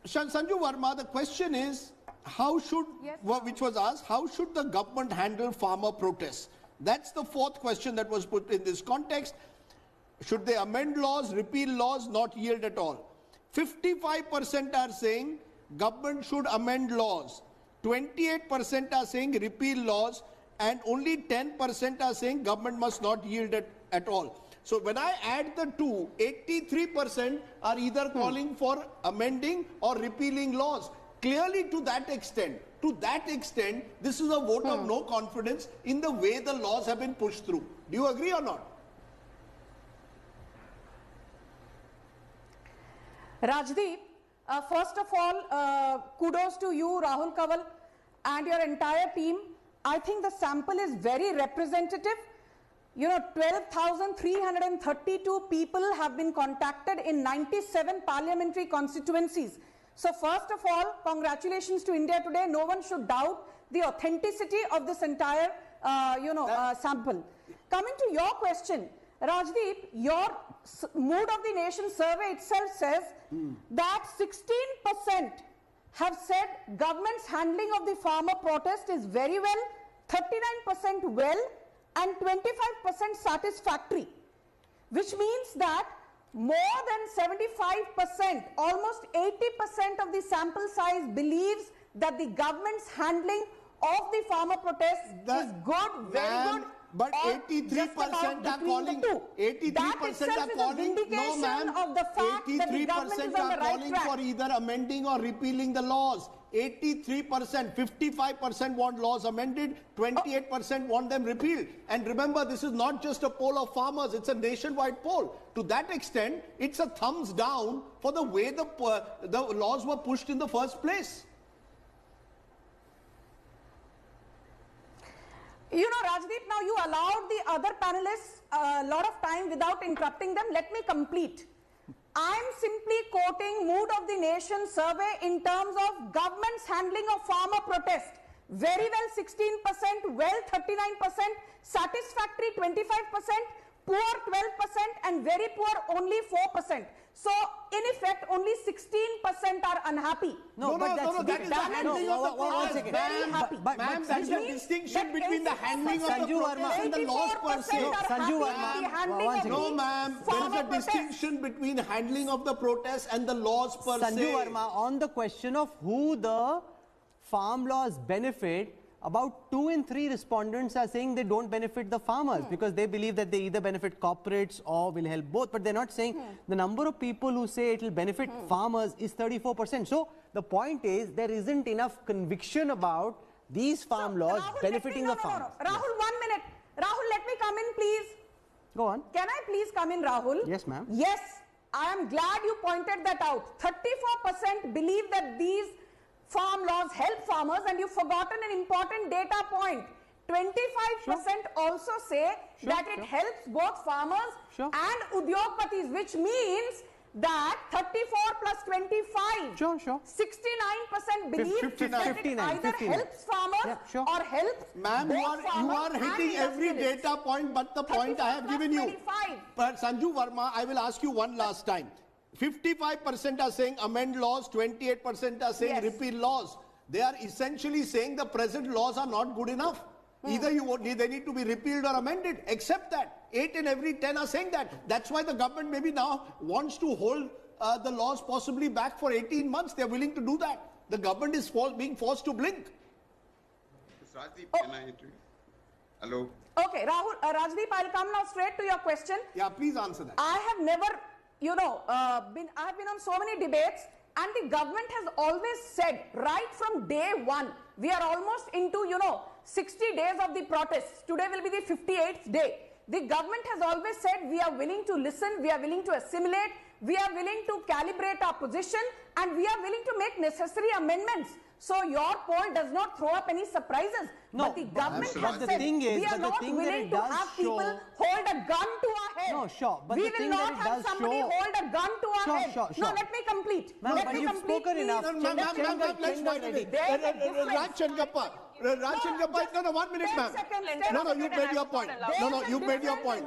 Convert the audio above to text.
Sanju Verma, the question is, how should, which was asked, how should the government handle farmer protests? That's the fourth question that was put in this context. Should they amend laws, repeal laws, not yield at all? 55% are saying government should amend laws. 28% are saying repeal laws, and only 10% are saying government must not yield at all. So when I add the two, 83% are either calling for amending or repealing laws. Clearly to that extent, this is a vote of no confidence in the way the laws have been pushed through. Do you agree or not? Rajdeep, first of all, kudos to you, Rahul Kanwal, and your entire team. I think the sample is very representative. You know, 12,332 people have been contacted in 97 parliamentary constituencies. So first of all, congratulations to India Today. No one should doubt the authenticity of this entire, sample. Coming to your question, Rajdeep, your Mood of the Nation survey itself says that 16% have said government's handling of the farmer protest is very well, 39% well, and 25% satisfactory, which means that more than 75%, almost 80% of the sample size believes that the government's handling of the farmer protest is good, very good. But 83% are calling. 83% are calling. No, ma'am. 83% are calling for either amending or repealing the laws. 83%, 55% want laws amended, 28% want them repealed. And remember, this is not just a poll of farmers, it's a nationwide poll. To that extent, it's a thumbs down for the way the laws were pushed in the first place. You know, Rajdeep, now you allowed the other panelists a lot of time without interrupting them. Let me complete. I'm simply quoting Mood of the Nation survey in terms of government's handling of farmer protest. Very well 16%, well 39%, satisfactory 25%, poor 12%, and very poor only 4%. So, in effect, only 16% are unhappy. No, that is the handling of the protest. Ma'am, that's the distinction between the handling of the protest and the laws per se. Sanju Verma, no, ma'am, there is a distinction between handling of the protest and the laws per se. Sanju Verma, on the question of who the farm laws benefit, about 2 in 3 respondents are saying they don't benefit the farmers because they believe that they either benefit corporates or will help both. But they're not saying the number of people who say it will benefit farmers is 34%. So the point is there isn't enough conviction about these farm laws benefiting the farmers. Rahul, 1 minute. Rahul, let me come in, please. Go on. Can I please come in, Rahul? Yes, ma'am. Yes, I am glad you pointed that out. 34% believe that these farm laws help farmers, and you've forgotten an important data point. 25% also say that it helps both farmers and udyogpatis, which means that 34 plus 25, 69% believe that it either helps farmers or helps Ma'am, you are hitting every data point but the point I have given you. But Sanju Verma, I will ask you one last time. 55% are saying amend laws, 28% are saying repeal laws. They are essentially saying the present laws are not good enough. Either they need to be repealed or amended. Accept that. 8 in every 10 are saying that. That's why the government maybe now wants to hold the laws possibly back for 18 months. They're willing to do that. The government is being forced to blink. Rajdeep, can I interview? Hello? Okay, Rahul, Rajdeep, I'll come now straight to your question. Yeah, please answer that. I have never, I have been on so many debates, and the government has always said right from day one, we are almost into, 60 days of the protests. Today will be the 58th day. The government has always said we are willing to listen, we are willing to assimilate, we are willing to calibrate our position, and we are willing to make necessary amendments. So your poll does not throw up any surprises. No, but the government has the said thing is, we are not willing to have people hold a gun to our head. No, sure. But we the will thing not that it have does somebody show, hold a gun to our head. No, let me complete. Ma'am, but you've spoken enough. Ma'am, let's wait a minute. Raj Chandgappa, no, 1 minute, ma'am. No, you've made your point. No, you've made your point.